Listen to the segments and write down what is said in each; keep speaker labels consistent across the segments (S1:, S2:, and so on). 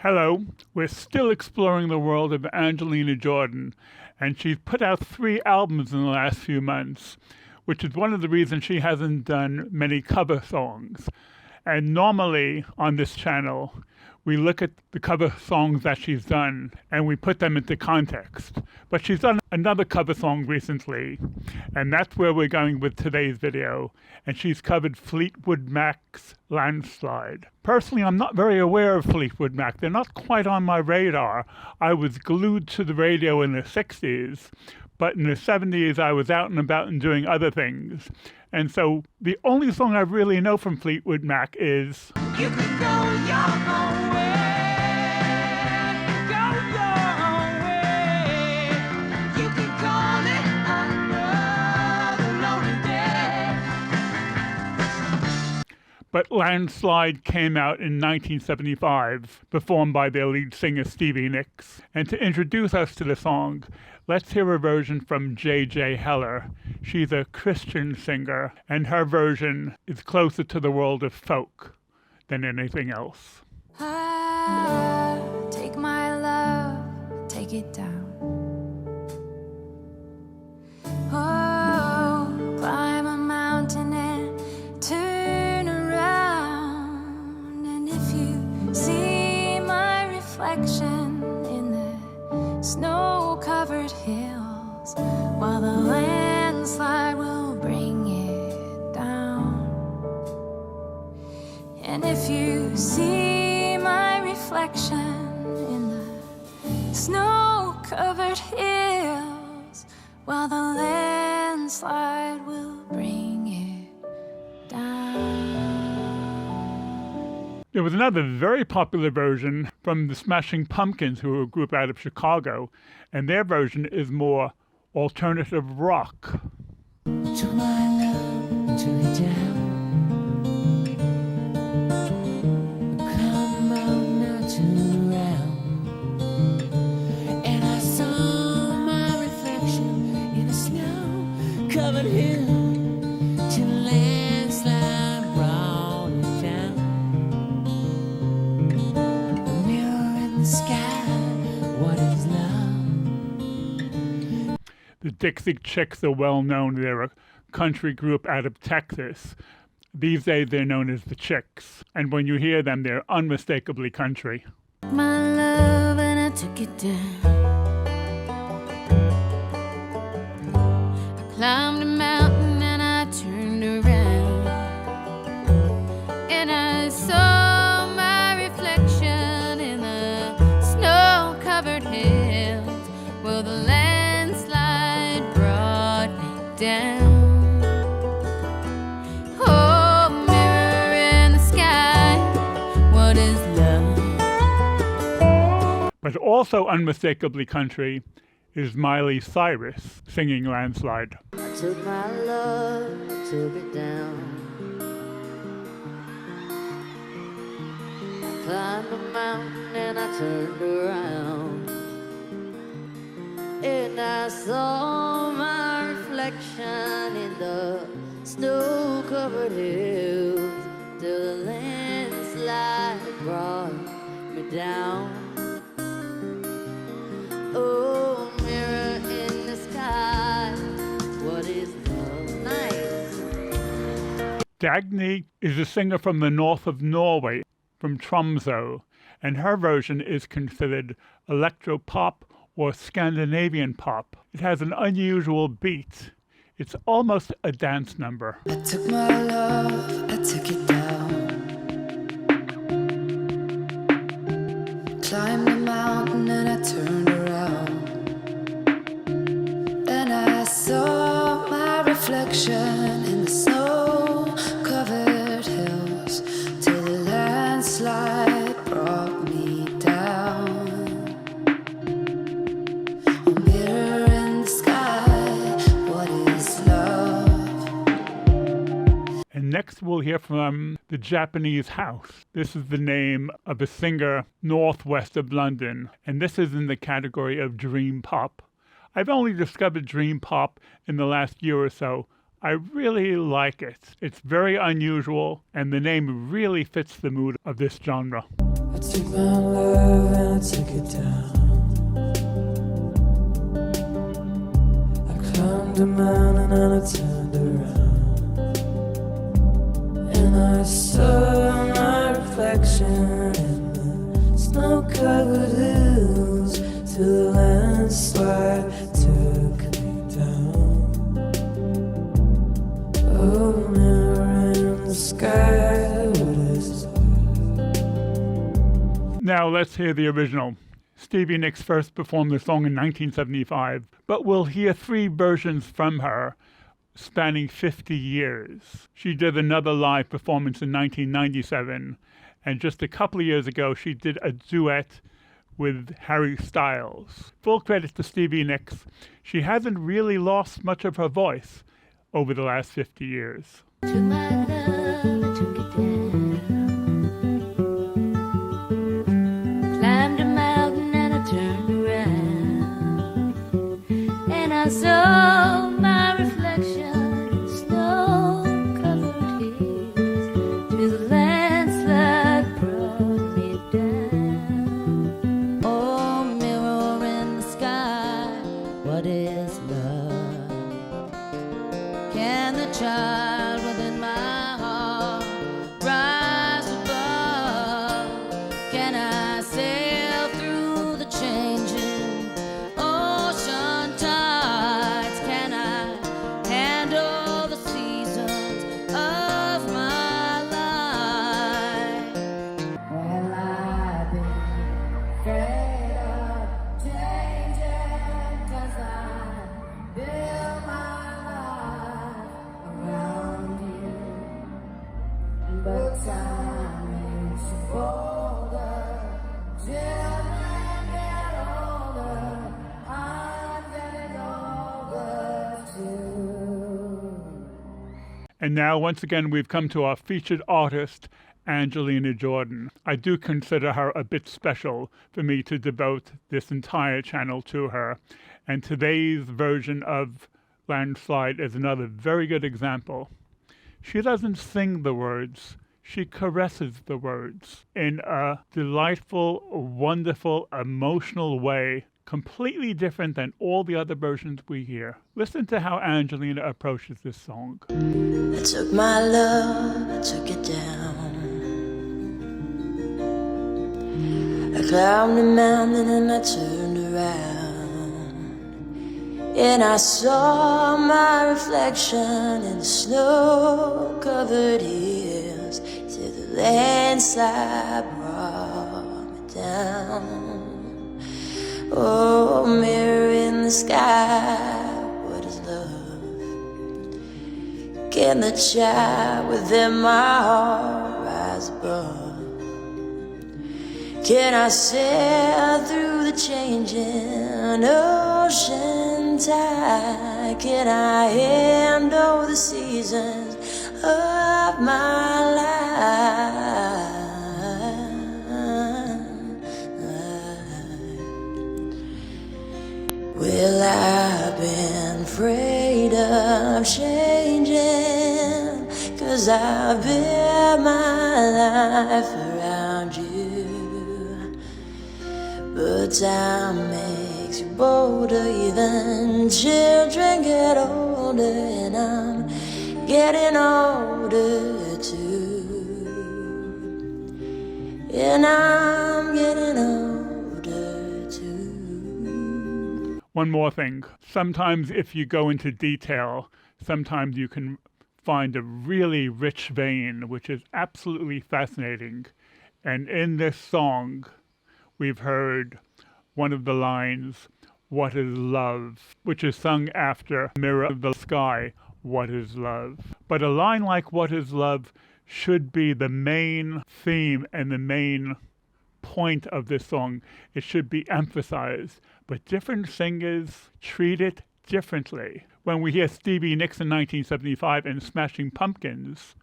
S1: Hello, we're still exploring the world of Angelina Jordan, and she's put out 3 albums in the last few months, which is one of the reasons she hasn't done many cover songs. And normally on this channel, we look at the cover songs that she's done and we put them into context. But she's done another cover song recently, and that's where we're going with today's video. And she's covered Fleetwood Mac's Landslide. Personally, I'm not very aware of Fleetwood Mac. They're not quite on my radar. I was glued to the radio in the 60s, but in the 70s I was out and about and doing other things. And so the only song I really know from Fleetwood Mac is
S2: You Could Go Your Own Way, go your own way. You can call it another lonely day.
S1: But Landslide came out in 1975, performed by their lead singer Stevie Nicks. And to introduce us to the song, let's hear a version from J.J. Heller. She's a Christian singer, and her version is closer to the world of folk than anything else.
S3: Take my love, take it down. Oh, climb a mountain and turn around. And if you see my reflection in the snow-covered hills, while the landslide will bring it down. And if you see my reflection in the snow-covered hills, while the landslide will bring it down.
S1: There was another very popular version from the Smashing Pumpkins, who are a group out of Chicago, and their version is more alternative rock.
S2: Took my love, took it down. Come on now, turn around. And I saw my reflection in a snow-covered hill. Till the landslide brought it down. A mirror in the sky, what is love?
S1: The Dixie Chicks are well known. They're a country group out of Texas. These days they're known as the Chicks. And when you hear them, they're unmistakably country.
S3: My love, and I took it down. I climbed a mountain and I turned around, and I saw my reflection in the snow-covered hills. Well, the landslide brought me down. Oh, mirror in the sky, what is love?
S1: But also unmistakably country is Miley Cyrus singing Landslide.
S2: I took my love, took it down. I climbed a mountain and I turned around, and I saw my reflection in the snow-covered hills. Till the landslide brought me down. Oh, mirror in the sky, what is love? Nice.
S1: Dagny is a singer from the north of Norway, from Tromsø, and her version is considered electro-pop or Scandinavian pop. It has an unusual beat. It's almost a dance number.
S3: I took my love, I took it down. Climbed a mountain and I turned around, and I saw my reflection in the snow-covered hills. Till the landslide brought me down. A mirror in the sky, what is love?
S1: And next we'll hear from the Japanese House. This is the name of a singer northwest of London, and this is in the category of dream pop. I've only discovered dream pop in the last year or so. I really like it. It's very unusual, and the name really fits the mood of this genre.
S3: I Took my love and I took it down. I climbed a mountain and I turned around, and I saw my reflection in the snow-covered hills till the landslide took me down. Oh, mirror in the sky, what is
S1: Now let's hear the original. Stevie Nicks first performed the song in 1975, but we'll hear 3 versions from her spanning 50 years. She did another live performance in 1997, and just a couple of years ago she did a duet with Harry Styles. Full credit to Stevie Nicks. She hasn't really lost much of her voice over the last 50 years.
S2: To my love, I took it down. Climbed a mountain and I turned around, and I saw my reflection in snow-covered hills till the landslide brought me down. Oh, mirror in the sky, what is love? Can the child within my heart rise above? Can I sail through the changing ocean tides? Can I handle the seasons of my life? Well, I've been afraid of changing, 'cause I built my life around you. But time makes you bolder. Children get older. I'm getting older too.
S1: And now, once again, we've come to our featured artist, Angelina Jordan. I do consider her a bit special for me to devote this entire channel to her. And today's version of Landslide is another very good example. She doesn't sing the words, she caresses the words in a delightful, wonderful, emotional way, completely different than all the other versions we hear. Listen to how Angelina approaches this song.
S3: I took my love, I took it down. I climbed a mountain and I turned around, and I saw my reflection in the snow-covered hills till the landslide brought me down. Oh, mirror in the sky, what is love? Can the child within my heart rise above? Can I sail through the changing ocean tide? Can I handle the seasons of my life? Well, I've been afraid of changing, 'cause I built my life around you. But time makes you bolder, even children get older, and I'm getting older too. And I'm getting older too.
S1: One more thing. Sometimes if you go into detail, sometimes you can find a really rich vein, which is absolutely fascinating. And in this song, we've heard one of the lines, "What is love?" which is sung after "Mirror of the Sky, what is love?" But a line like "What is love?" should be the main theme and the main point of this song. It should be emphasized, but different singers treat it differently. When we hear Stevie Nicks in 1975 and Smashing Pumpkins,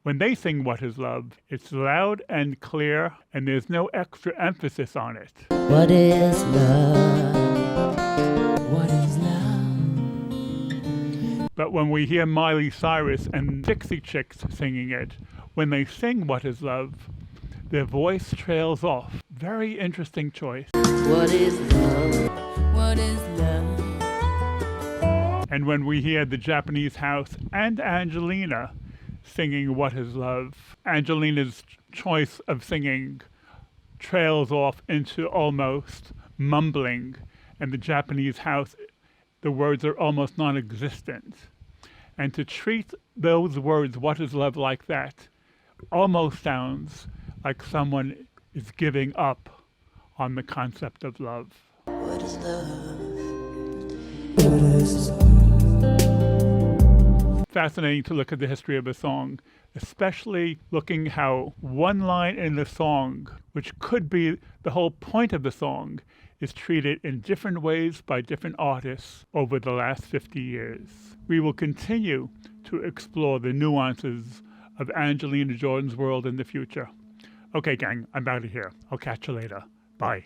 S1: when they sing "What is love?" it's loud and clear, and there's no extra emphasis on it.
S2: What is love? What is love?
S1: But when we hear Miley Cyrus and Dixie Chicks singing it, when they sing "What is love?" their voice trails off. Very interesting choice.
S2: What is love? What is love?
S1: And when we hear the Japanese house and Angelina singing What is Love, Angelina's choice of singing trails off into almost mumbling, and the Japanese house, the words are almost non-existent. And to treat those words, what is love, like that, almost sounds like someone is giving up on the concept of love.
S3: What is love?
S1: Fascinating to look at the history of a song, especially looking how one line in the song, which could be the whole point of the song, is treated in different ways by different artists over the last 50 years. We will continue to explore the nuances of Angelina Jordan's world in the future. Okay, gang, I'm out of here. I'll catch you later. Bye.